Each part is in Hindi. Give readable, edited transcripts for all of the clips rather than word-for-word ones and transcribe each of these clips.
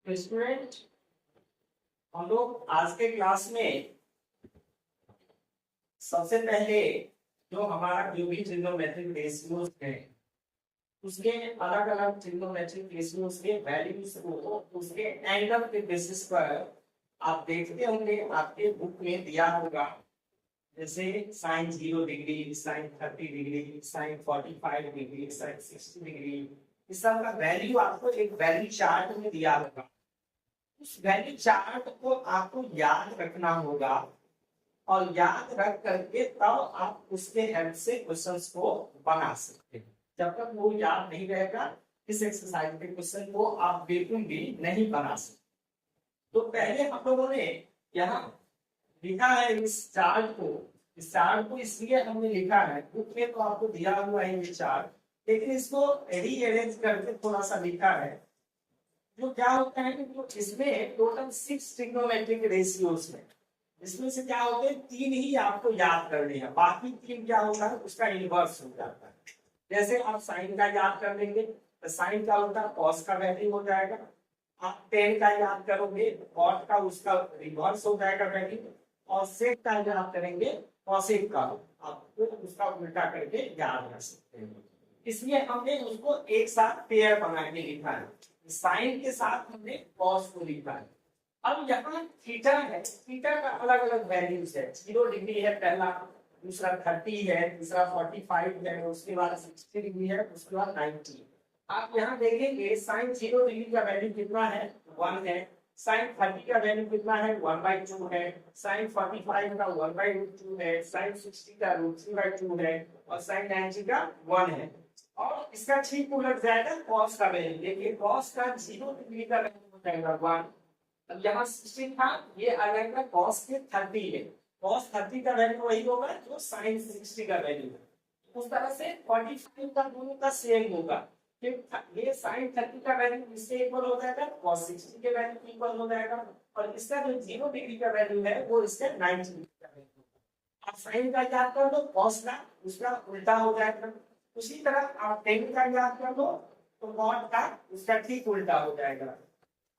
तो स्टूडेंट हम लोग आज के क्लास में सबसे पहले जो हमारा जो भी ट्रिग्नोमेट्रिक रेशियोज है उसके अलग अलग ट्रिग्नोमेट्रिक रेशियोज के वैल्यूज को उसके एंगल के बेसिस पर आप देखते होंगे, आपके बुक में दिया होगा, जैसे sine 0 degree, sine 30 degree, sine 45 degree, sine 60 degree, इस सब का वैल्यू आपको एक वैल्यू चार्ट में दिया होगा। उस वैल्यू चार्ट को आपको याद रखना होगा और याद रख करके तब आप उसके हेल्प से क्वेश्चंस को बना सकते हैं। जब तक वो याद नहीं रहेगा इस एक्सरसाइज के क्वेश्चन को आप बिल्कुल भी नहीं बना सकते। तो पहले हम लोगों ने यहाँ लिखा है इस चार्ट को इसलिए हमने लिखा है, बुक में तो आपको दिया हुआ है ये चार्ट, लेकिन इसको रीअरेंज करके थोड़ा सा लिखा है। जो क्या होता है कि इसमें टोटल 6 ट्रिग्नोमेट्रिक रेशियोज है, इसमें से क्या होते हैं 3 ही आपको याद करने हैं, बाकी 3 क्या होता है उसका इनवर्स हो जाता है। जैसे आप साइन का याद कर लेंगे तो साइन का होता है कॉस का वैल्यू हो जाएगा, आप टेन का याद करोगे कॉट का उसका रिवर्स हो जाएगा वैल्यू, और सेक का याद करेंगे कॉसेक का, आपको उसका उल्टा करके याद रख सकते हैं। इसलिए हमने उसको एक साथ पेयर बना के लिखा है, साइन के साथ हमने कॉस को लिखा है। अब यहाँ थीटा है, थीटा का अलग अलग वैल्यूज है, 0 डिग्री है पहला, दूसरा 30 है, तीसरा 45 है, उसके बाद 60 डिग्री है, उसके बाद 90। आप यहाँ देखेंगे साइन 0 डिग्री का वैल्यू कितना है 1 है, साइन 30 का वैल्यू कितना है 1/2 है, साइन 45 का 1/2 है, साइन 60 का √3/2 है, और साइन 90 का 1 है। और इसका ठीक उलट जाएगा कॉस का वैल्यू, देखिए कॉस का 0 डिग्री का वैल्यू हो जाएगा 1। अब यहाँ 60 था, ये आ जाएगा कॉस के 30 है, कॉस 30 का वैल्यू वही होगा जो साइन 60 का वैल्यू है। उस तरह से 45 का दोनों का सेम होगा, ये साइन 30 का वैल्यू इससे इक्वल हो जाएगा, कॉस 60 के वैल्यू के इक्वल हो जाएगा, और इसका जो 0 डिग्री का वैल्यू है वो इसके 90 डिग्री का वैल्यू। आप साइन का याद कर लो, कॉस का उसका उल्टा हो जाएगा। उसी तरह आप टेन का याद कर लो तो कॉट का उसका ठीक उल्टा हो जाएगा,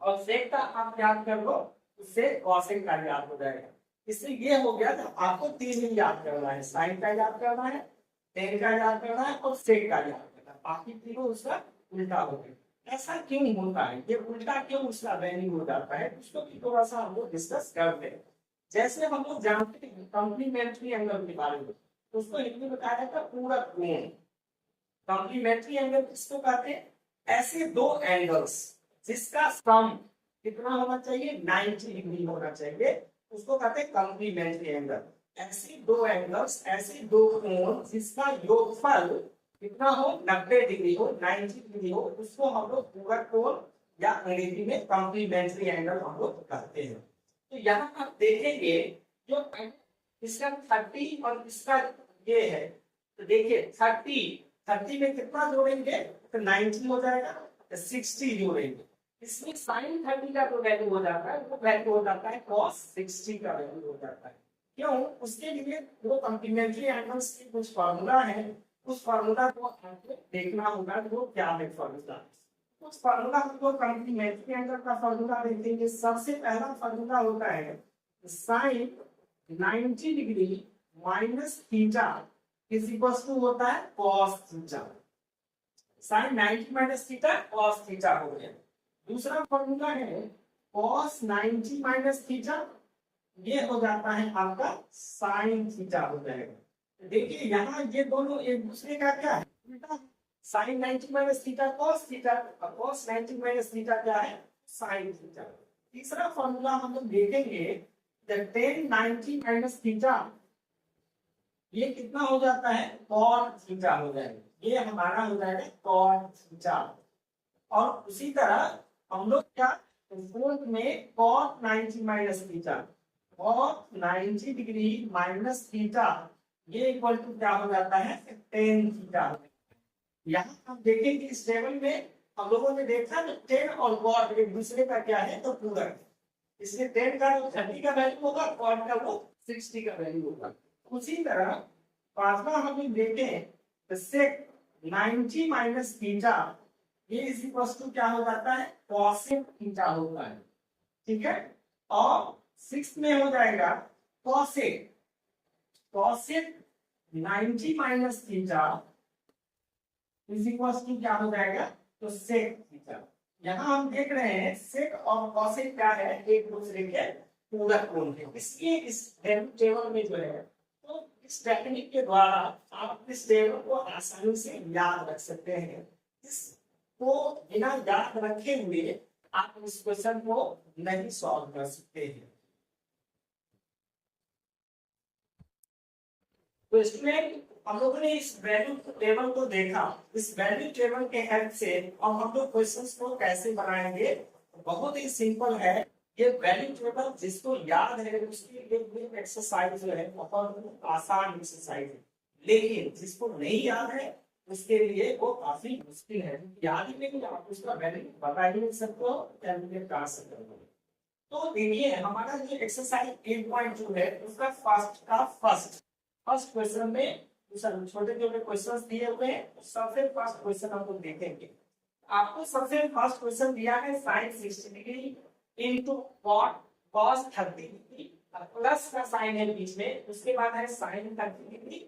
और सेक का आप याद कर लो उससे कॉसेक का याद हो जाएगा। इससे ये हो गया कि आपको 3 ही याद करना है, साइन का याद करना है, टेन का याद करना है, और सेक का याद करना है, बाकी तीनों उसका उल्टा हो गया। ऐसा क्यों होता है, ये उल्टा क्यों उसका वैल्यू हो जाता है, उसको भी थोड़ा सा हम लोग डिस्कस करते हैं। जैसे हम लोग जानते हैं कॉम्प्लीमेंट्री एंगल के बारे में, उसको हिंदी में बताया जाता है पूरक कोण। कॉम्प्लीमेंट्री एंगल किसको कहते हैं, ऐसे दो एंगल्स जिसका सम कितना होना चाहिए 90 डिग्री होना चाहिए, उसको कहते हैं कॉम्प्लीमेंट्री एंगल। ऐसे दो एंगल्स, ऐसे दो कोण जिसका योगफल कितना हो 90 डिग्री हो, 90 डिग्री हो, उसको हम लोग पूरक कोण या अंग्रेजी में कॉम्प्लीमेंट्री एंगल हम लोग कहते हैं। तो यहाँ आप देखेंगे जो इसका 30 और इसका ये है, तो देखिए 30 में कितना जोड़ेंगे तो 90 हो जाएगा, 60 जोड़ेंगे, इसमें साइन 30 का जो वैल्यू हो जाता है वो वैल्यू हो जाता है कॉस 60 का वैल्यू हो जाता है। क्यों, उसके लिए वो कॉम्प्लीमेंट्री एंगल्स की कुछ फार्मूला है, उस फार्मूला को आपको देखना होगा वो क्या है फार्मूला। उस फार्मूला को कॉम्प्लीमेंट्री एंगल का फार्मूला देखेंगे। सबसे पहला फार्मूला होता है sine 90 degree minus theta is equal to होता है cos theta. Sine 90 minus theta cos theta हो गया। दूसरा फॉर्मूला है cos 90 माइनस थीटा, ये हो जाता है आपका साइन थीटा हो जाएगा। देखिए यहाँ ये दोनों एक दूसरे का क्या है उल्टा, sine 90 minus theta cos theta, और cos 90 माइनस थीटा क्या है साइन थीटा। तीसरा फॉर्मूला हम लोग देखेंगे tan 90 माइनस थीटा, ये कितना हो जाता है cot थीटा हो जाएगा, ये हमारा हो जाएगा cot थीटा। और उसी तरह हम लोग क्या फोर्थ में cot 90 minus theta, cot 90 degree minus theta, ये इक्वल टू क्या हो जाता है tan थीटा। यहाँ हम देखेंगे इस टेबल में हम लोगों ने देखा ना tan और cot एक दूसरे का क्या है तो पूरक, इसलिए tan का 30 का वैल्यू होगा, cot का वो 60 का वैल्यू होगा। उसी तरह पांचवा हम लोग देखें सेक 90 माइनस थीटा, ये इज इक्वल टू क्या हो जाता है, कॉसेक थीटा होता है, ठीक है। और 6 में हो जाएगा cosec, cosec 90 minus theta is equal to क्या हो जाएगा, तो सेक थीटा। यहाँ हम देख रहे हैं सेक और कॉसेक क्या है, एक दूसरे के पूरक कोण है, इसलिए इस टेबल में जो है, तो इस टेक्निक के द्वारा आप इस टेबल को आसानी से याद रख सकते हैं। इसको बिना याद रखे हुए आप इस क्वेश्चन को नहीं सॉल्व कर सकते हैं। तो स्टूडेंट हम लोगों ने इस वैल्यू टेबल को देखा, इस वैल्यू टेबल के हेल्प से अब हम लोग क्वेश्चंस को कैसे बनाएंगे, बहुत ही सिंपल है। ये वैल्यू टेबल जिसको याद है उसके लिए एक्सरसाइज जो है बहुत आसान एक्सरसाइज है, लेकिन जिसको नहीं याद है उसके लिए वो काफी मुश्किल है। याद ही नहीं, आप उसका वैल्यू बता ही नहीं सकते हो, कैलकुलेट कर सकते हो। तो देखिए हमारा जो एक्सरसाइज 8.2 है उसका फर्स्ट क्वेश्चन में छोटे छोटे क्वेश्चंस दिए हुए हैं। सबसे फर्स्ट क्वेश्चन हम लोग देखेंगे। आपको सबसे फर्स्ट क्वेश्चन दिया है sin 60 degree into cos 30 degree, plus का साइन है बीच में, उसके बाद है sin 30 degree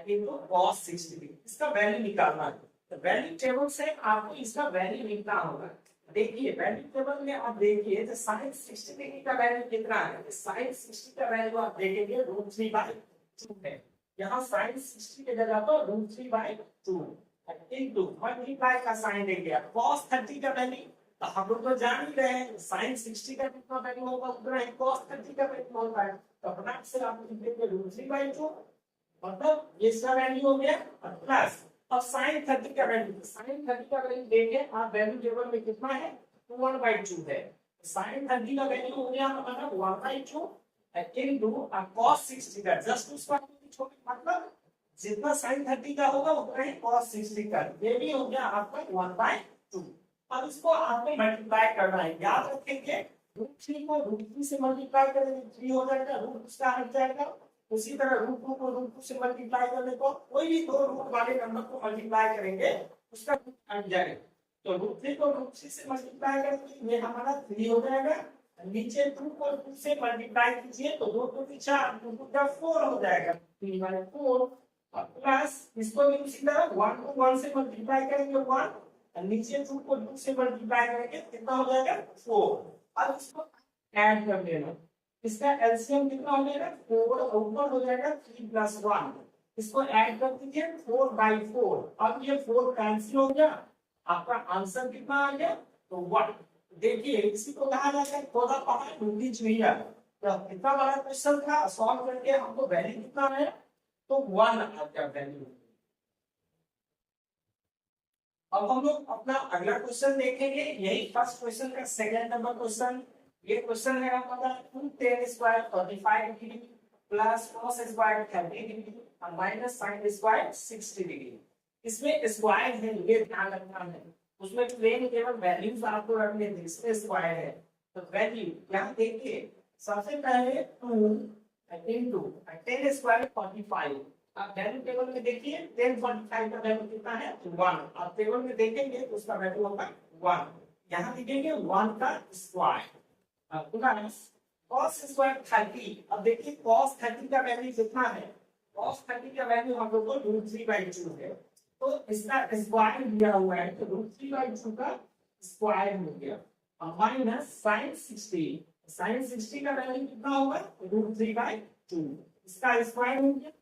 into cos 60 degree. इसका वैल्यू निकालना है। तो वैल्यू टेबल से आपको इसका वैल्यू निकालना होगा। देखिए वैल्यू टेबल में आप देखिए तो sin 60 डिग्री का वैल्यू कितना है, sin 60 का वैल्यू आप देखेंगे √3/2 है। यहाँ sin 60 के जगह पर √3/2 इनटू मल्टीप्लाई का साइन दे दिया, cos 30 का वैल्यू तो हम लोग तो जान ही रहे हैं sin 60 का कितना वैल्यू होगा उतना ही cos 30 का वैल्यू होता है। तो अपना से आप लिखेंगे √3/2, मतलब ये इसका वैल्यू हो गया, प्लस अब sin 30 का वैल्यू देंगे आप वैल्यू टेबल में कितना है 1/2 है। sin 30 का वैल्यू हो गया हमारा 1/2 इनटू cos 60 का जस्ट उसका मतलब जितना sin 30 का होगा उतना ही cos 60 का, ये भी हो गया आपका 1/2। अब इसको आपको मल्टीप्लाई करना है, याद रखेंगे √3 को √3 से मल्टीप्लाई करेंगे 3 हो जाएगा, रूट उसका हट जाएगा। उसी तरह √2 को √2 से मल्टीप्लाई करने को कोई भी दो रूट वाले नंबर को मल्टीप्लाई करेंगे उसका रूट हट जाएगा। तो √3 को √3 से मल्टीप्लाई करेंगे ये हमारा 3 हो जाएगा, नीचे 2 को 2 से मल्टीप्लाई कीजिए तो 2 2 4 2 का 4 हो जाएगा, 3/4 प्लस इसको भी उसी तरह 1 को 1 से मल्टीप्लाई करेंगे 1, नीचे 2 को 2 से मल्टीप्लाई करेंगे कितना हो जाएगा 4। अब इसको ऐड कर देना, इसका एलसीएम कितना हो जाएगा 4 ऊपर हो जाएगा 3 + 1, इसको ऐड कर दीजिए 4/4। अब ये 4 कैंसिल हो गया, आपका आंसर कितना आ गया तो 1। देखिए इसी को कहा जाता है थोड़ा पहाड़ ढूंढी चुहिया। तो कितना बड़ा क्वेश्चन था, सॉल्व करके हमको वैल्यू कितना है तो 1 आ गया वैल्यू। अब हम लोग अपना अगला क्वेश्चन देखेंगे, यही फर्स्ट क्वेश्चन का सेकंड नंबर क्वेश्चन। ये क्वेश्चन है हमारा 2tan² 45 degree plus cos² 30 degree और माइनस sin² 60 डिग्री। इसमें स्क्वायर है, ये ध्यान रखना है, उसमें प्लेन केवल वैल्यूज आपको रखने थे, इसमें स्क्वायर है। तो वैल्यू यहाँ देखिए सबसे पहले 2 इनटू 10² 45। आप वैल्यू टेबल में देखिए 10/45 का वैल्यू कितना है 1। आप टेबल में देखेंगे तो उसका वैल्यू होगा 1। यहाँ लिखेंगे 1 का स्क्वायर प्लस cos² 30। अब देखिए cos 30 का वैल्यू कितना है, cos 30 का वैल्यू हम लोग को √3/2 है, तो इसका स्क्वायर दिया हुआ है तो √3/2 का स्क्वायर हो गया माइनस sin 60 का वैल्यू कितना होगा √3/2, इसका स्क्वायर हो गया।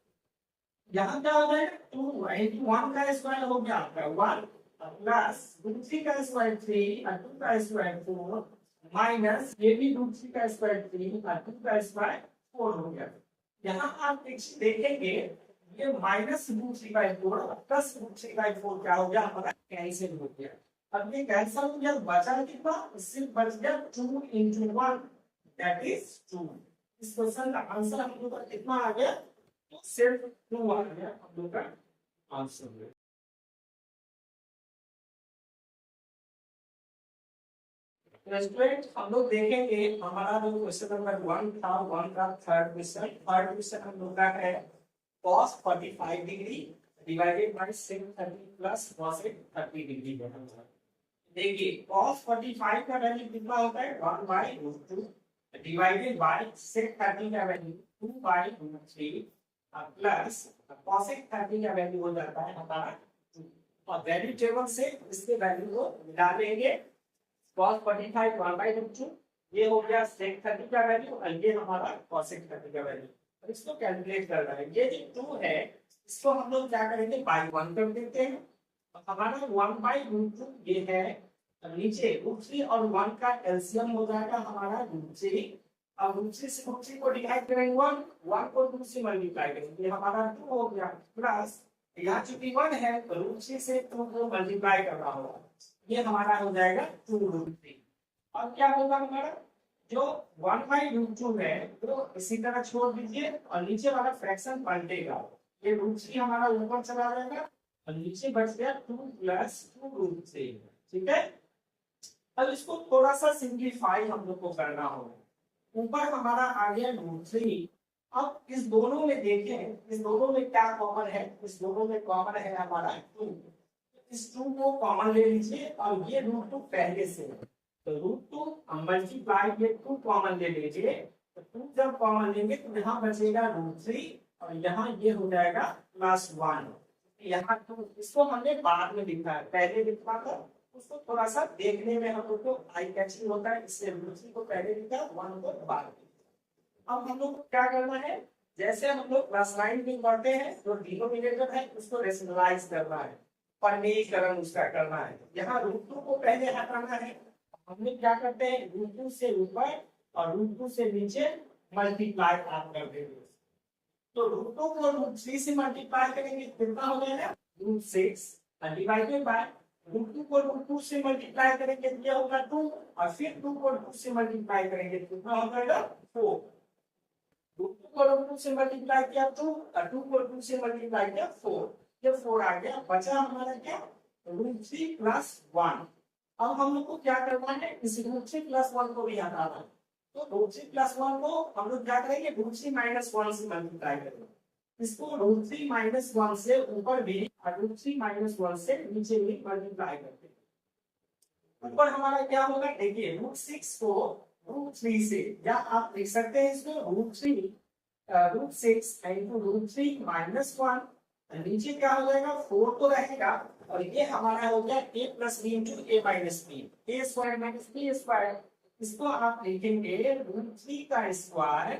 यहाँ क्या हो जाएगा 2 into 1 का स्क्वायर हो गया आपका 1 प्लस √3 का स्क्वायर 3 और 2 का स्क्वायर 4 माइनस ये भी √3 का स्क्वायर 3 और 2 का स्क्वायर 4 हो गया। यहाँ आप देखेंगे ये माइनस √3/4 प्लस √3/4 क्या हो गया हमारा कैंसिल हो गया। अब ये कैंसिल हो गया, बचा कितना, सिर्फ बच गया 2 into 1 दैट इज 2। इस क्वेश्चन का आंसर हम लोग का कितना आ गया तो सिर्फ 2 आ गया हम लोग का आंसर। स्टूडेंट हम लोग देखेंगे हमारा जो क्वेश्चन नंबर 1 था 1 का थर्ड क्वेश्चन हम लोग का है cos 45 degree divided by sin 30 plus cos 30 degree. देखिए cos 45 का वैल्यू कितना होता है 1/√2 डिवाइडेड बाय sec 30 का वैल्यू 2/√3 प्लस cosec 30 का वैल्यू हो जाता है हमारा 2 और वैल्यू टेबल से इसके वैल्यू को मिला लेंगे cos 45 1/√2 ये हो गया sec 30 का वैल्यू और ये हमारा cosec 30 का वैल्यू और इसको कैलकुलेट करना है ये जो 2 है इसको हम लोग क्या करेंगे बाय 1 कर देते हैं और हमारा 1/√2 ये है नीचे √3 और 1 का एलसीएम हो जाएगा हमारा √3 अब √3 से √3 को डिवाइड करेंगे 1 को 2 से मल्टीप्लाई करेंगे ये हमारा 2 हो गया प्लस यहाँ चूंकि 1 है तो √3 से 2 को मल्टीप्लाई करना होगा ये हमारा हो जाएगा 2√3 और क्या होगा हमारा जो 1/√2 है तो इसी तरह छोड़ दीजिए और नीचे वाला फ्रैक्शन पलटेगा ये √3 हमारा ऊपर चला जाएगा और नीचे बच गया 2 + 2√3 ठीक है। अब इसको थोड़ा सा सिंप्लीफाई हम लोग को करना होगा ऊपर हमारा आ गया √3 अब इस दोनों में देखें इस दोनों में क्या कॉमन है इस दोनों में कॉमन है हमारा 2 इस 2 को कॉमन ले लीजिए और ये √2 पहले से है तो √2 हम मल्टीप्लाई ये 2 कॉमन ले लीजिए तो 2 जब कॉमन लेंगे तो यहाँ बचेगा √3 और यहाँ ये हो जाएगा +1 यहाँ तो इसको हमने बाद में लिखा है पहले लिखा था उसको थोड़ा सा देखने में हम लोग को आई कैचिंग होता है इससे √3 को पहले लिखा 1 को बाद में अब हम लोग को क्या करना है जैसे हम लोग +9 भी करते हैं तो डिनोमिनेटर है उसको रेशनलाइज करना है परिमेयीकरण उसका करना है यहाँ √2 को पहले हटाना है हमने क्या करते हैं √2 से ऊपर और √2 से नीचे मल्टीप्लाई आप कर देंगे तो √2 को √3 से मल्टीप्लाई करेंगे कितना हो जाएगा √6 डिवाइडेड बाय √2 को √2 से मल्टीप्लाई करेंगे क्या होगा 2 और फिर 2 को 2 से मल्टीप्लाई करेंगे कितना हो जाएगा 4 2 को √2 से मल्टीप्लाई किया 2 और 2 को 2 से मल्टीप्लाई किया 4 ये 4 आ गया बचा हमारा क्या √3 + 1 अब हम लोग को क्या करना है इस √3 + 1 को भी हटाना है तो √3 + 1 को हम लोग क्या करेंगे √3 - 1 से मल्टीप्लाई करेंगे इसको √3 - 1 से ऊपर भी और √3 - 1 से नीचे भी मल्टीप्लाई करते हैं ऊपर हमारा क्या होगा देखिए √6 को √3 से या आप लिख सकते हैं इसको √6 √3 - 1 नीचे क्या हो जाएगा 4 तो रहेगा और ये हमारा हो गया a + b * a - b a² - b² इसको आप लिखेंगे √3 का स्क्वायर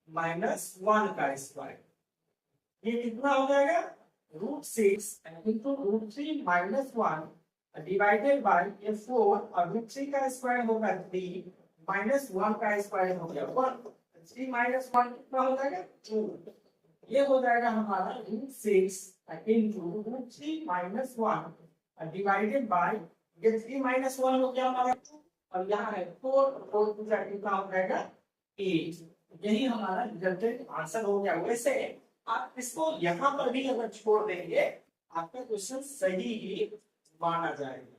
-1 का स्क्वायर ये कितना हो जाएगा √6 √3 - 1 डिवाइडेड बाय ये 4 और √3 का स्क्वायर होगा 3 -1 का स्क्वायर हो गया 1 3 - 1 कितना हो जाएगा 2 ये हो जाएगा हमारा √6 √3 - 1 डिवाइडेड बाय ये 3 - 1 हो गया हमारा 2 और यहाँ है 4 कितना हो जाएगा 8 यही हमारा रिजल्टेंट आंसर हो गया वैसे आप इसको यहाँ पर भी अगर छोड़ देंगे आपका क्वेश्चन सही ही माना जाएगा।